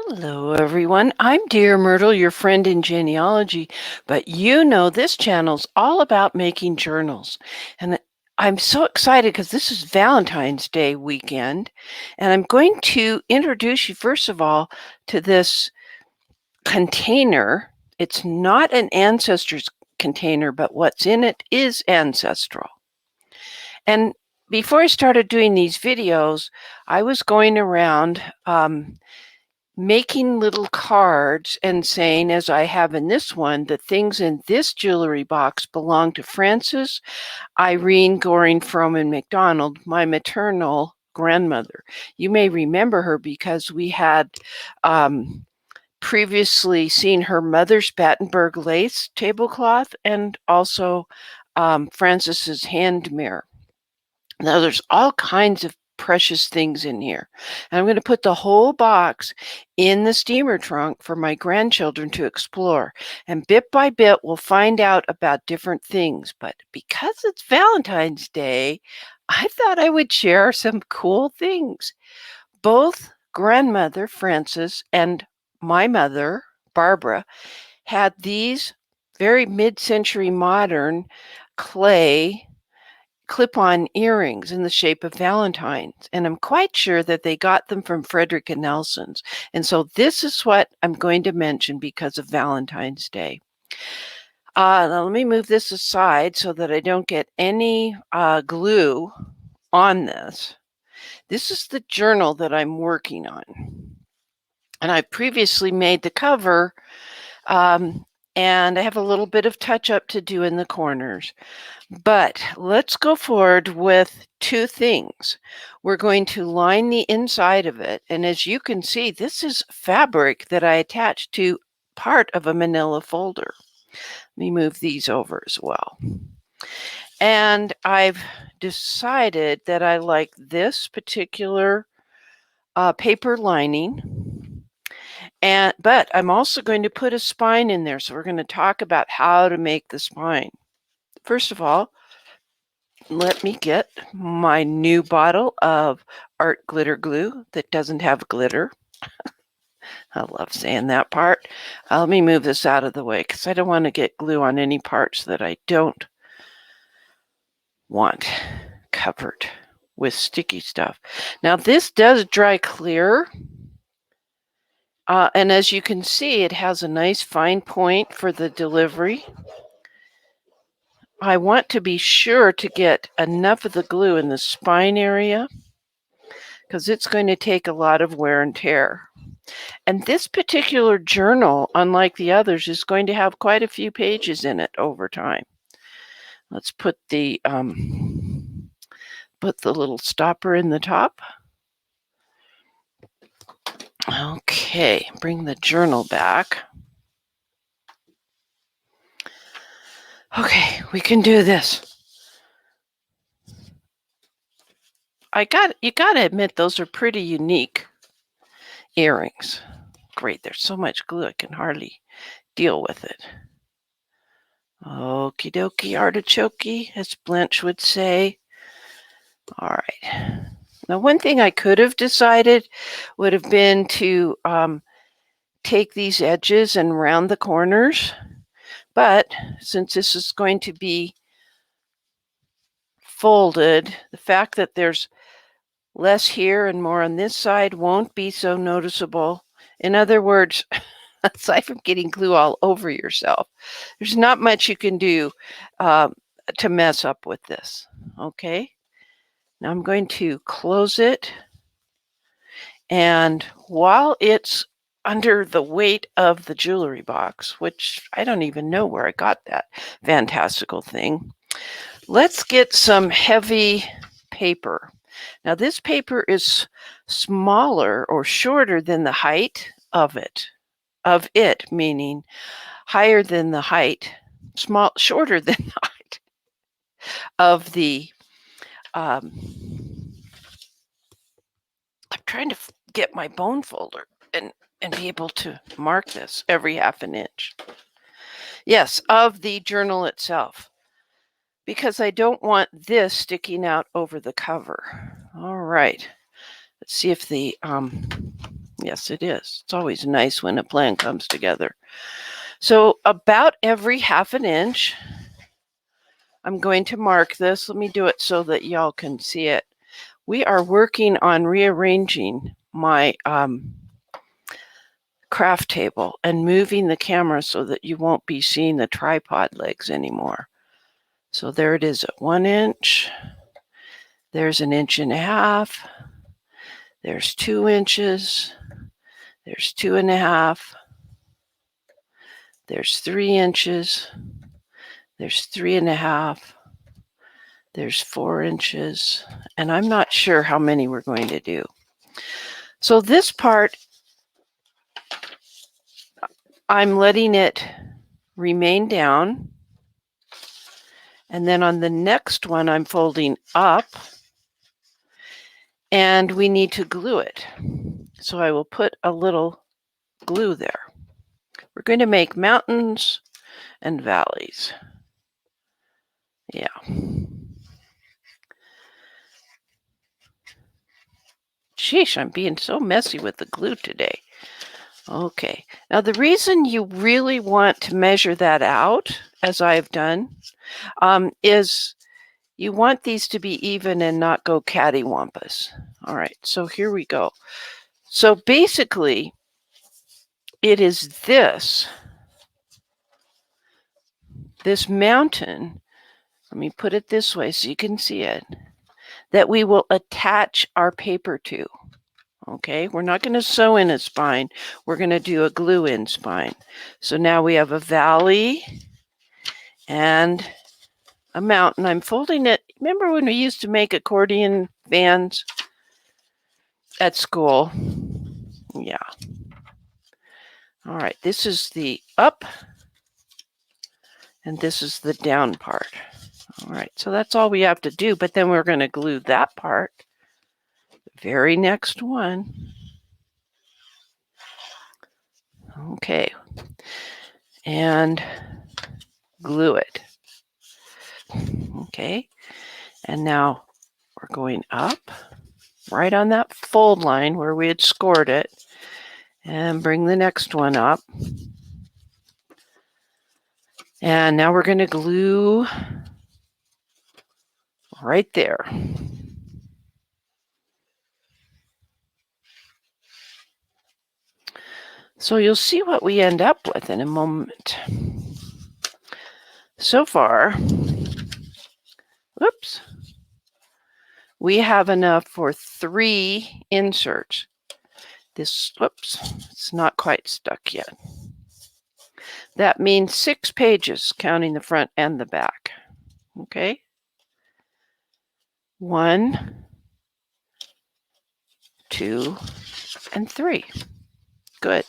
Hello, everyone. I'm Dear Myrtle, your friend in genealogy, but you know this channel's all about making journals. And I'm so excited because this is Valentine's Day weekend, and I'm going to introduce you, first of all, to this container. It's not an ancestors container, but what's in it is ancestral. And before I started doing these videos, I was going around making little cards and saying, as I have in this one, the things in this jewelry box belong to Frances Irene Goering Froman McDonnell, my maternal grandmother. You may remember her because we had previously seen her mother's Battenberg lace tablecloth and also Frances's hand mirror. Now there's all kinds of precious things in here. And I'm going to put the whole box in the steamer trunk for my grandchildren to explore. And bit by bit, we'll find out about different things. But because it's Valentine's Day, I thought I would share some cool things. Both grandmother Frances and my mother, Barbara, had these very mid-century modern clay clip-on earrings in the shape of Valentines, and I'm quite sure that they got them from Frederick and Nelson's. And so this is what I'm going to mention because of Valentine's Day. Now let me move this aside so that I don't get any glue on this. This is the journal that I'm working on. And I previously made the cover, and I have a little bit of touch-up to do in the corners. But let's go forward with two things. We're going to line the inside of it. And as you can see, this is fabric that I attached to part of a manila folder. Let me move these over as well. And I've decided that I like this particular paper lining. But I'm also going to put a spine in there. So we're going to talk about how to make the spine. First of all, let me get my new bottle of art glitter glue that doesn't have glitter. I love saying that part. Let me move this out of the way because I don't want to get glue on any parts that I don't want covered with sticky stuff. Now this does dry clear. And as you can see, it has a nice fine point for the delivery. I want to be sure to get enough of the glue in the spine area because it's going to take a lot of wear and tear. And this particular journal, unlike the others, is going to have quite a few pages in it over time. Let's put the little stopper in the top. Okay, bring the journal back. Okay, we can do this. You gotta admit those are pretty unique earrings. Great, there's so much glue I can hardly deal with it. Okie dokie artichoke, as Blanche would say. All right. Now, one thing I could have decided would have been to take these edges and round the corners. But since this is going to be folded, the fact that there's less here and more on this side won't be so noticeable. In other words, aside from getting glue all over yourself, there's not much you can do to mess up with this. Okay, now I'm going to close it, and while it's under the weight of the jewelry box, which I don't even know where I got that fantastical thing, let's get some heavy paper. Now this paper is smaller or shorter than the height of it, meaning higher than the height, shorter than the height of the, I'm trying to get my bone folder and be able to mark this every half an inch. Yes, of the journal itself, because I don't want this sticking out over the cover. All right, let's see if the Yes, it is. It's always nice when a plan comes together. So about every 1/2 inch, I'm going to mark this. Let me do it so that y'all can see it. We are working on rearranging my craft table and moving the camera so that you won't be seeing the tripod legs anymore. So there it is at 1 inch. There's 1.5 inches. There's 2 inches. There's 2.5. There's 3 inches. There's 3.5. There's 4 inches. And I'm not sure how many we're going to do. So this part, I'm letting it remain down. And then on the next one, I'm folding up. And we need to glue it. So I will put a little glue there. We're going to make mountains and valleys. Yeah. Sheesh, I'm being so messy with the glue today. Okay. Now the reason you really want to measure that out, as I've done, is you want these to be even and not go cattywampus. All right, so here we go. So basically, it is this mountain, let me put it this way so you can see it, that we will attach our paper to. Okay, we're not going to sew in a spine. We're going to do a glue in spine. So now we have a valley and a mountain. I'm folding it. Remember when we used to make accordion vans at school? Yeah. All right, this is the up and this is the down part. All right, so that's all we have to do, but then we're going to glue that part. The very next one. Okay, and glue it. Okay, and now we're going up right on that fold line where we had scored it, and bring the next one up. And now we're going to glue right there. So you'll see what we end up with in a moment. So far, whoops, we have enough for 3 inserts. This, whoops, it's not quite stuck yet. That means 6 pages, counting the front and the back. Okay. 1, 2, and 3. Good.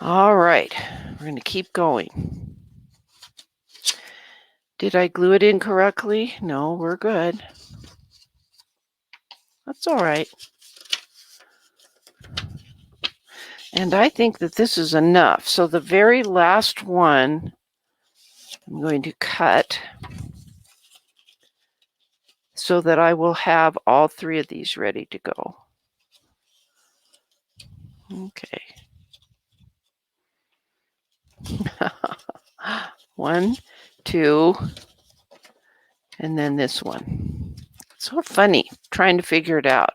All right, we're going to keep going. Did I glue it in correctly? No, we're good. That's all right. And I think that this is enough. So the very last one, I'm going to cut so that I will have all 3 of these ready to go. Okay. 1, 2, and then this one. It's so funny trying to figure it out.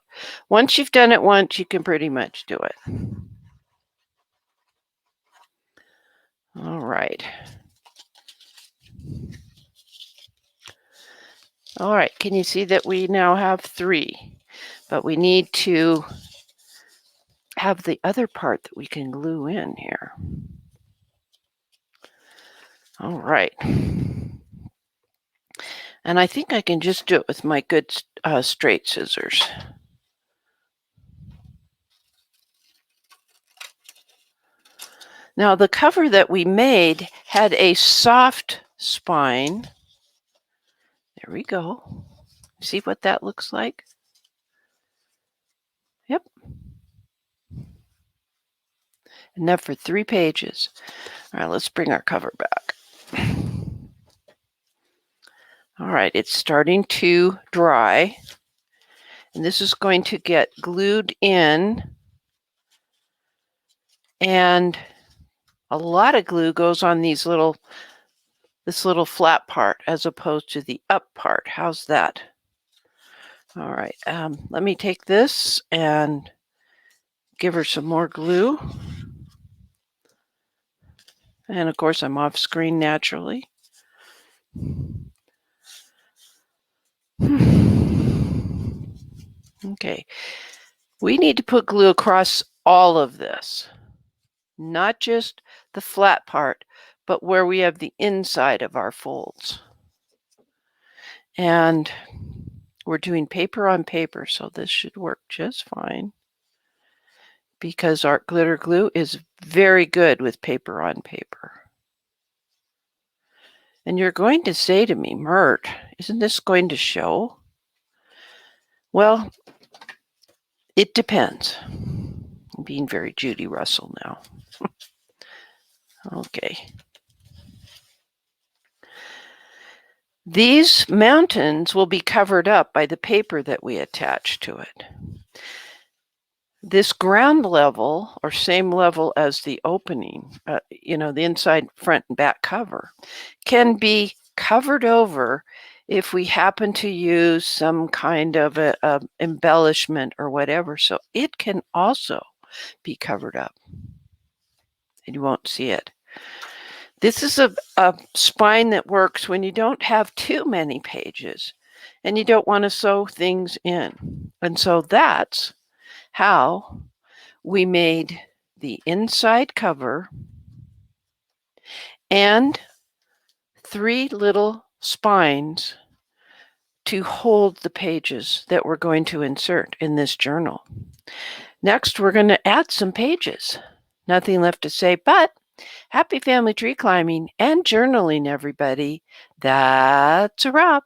Once you've done it once, you can pretty much do it. All right. All right, can you see that we now have 3? But we need to have the other part that we can glue in here. All right. And I think I can just do it with my good straight scissors. Now the cover that we made had a soft spine. There we go. See what that looks like? Yep. Enough for 3 pages. All right, let's bring our cover back. All right, it's starting to dry. And this is going to get glued in And a lot of glue goes on this little flat part as opposed to the up part. How's that? All right, let me take this and give her some more glue. And of course, I'm off screen naturally. Okay, we need to put glue across all of this, not just the flat part, but where we have the inside of our folds. And we're doing paper on paper, so this should work just fine, because art glitter glue is very good with paper on paper. And you're going to say to me, Myrt, isn't this going to show? Well, it depends. I'm being very Judy Russell now. Okay. These mountains will be covered up by the paper that we attach to it. This ground level, or same level as the opening, the inside, front, and back cover, can be covered over if we happen to use some kind of a embellishment or whatever. So it can also be covered up, and you won't see it. This is a spine that works when you don't have too many pages and you don't want to sew things in. And so that's how we made the inside cover and 3 little spines to hold the pages that we're going to insert in this journal. Next, we're going to add some pages. Nothing left to say but happy family tree climbing and journaling, everybody. That's a wrap.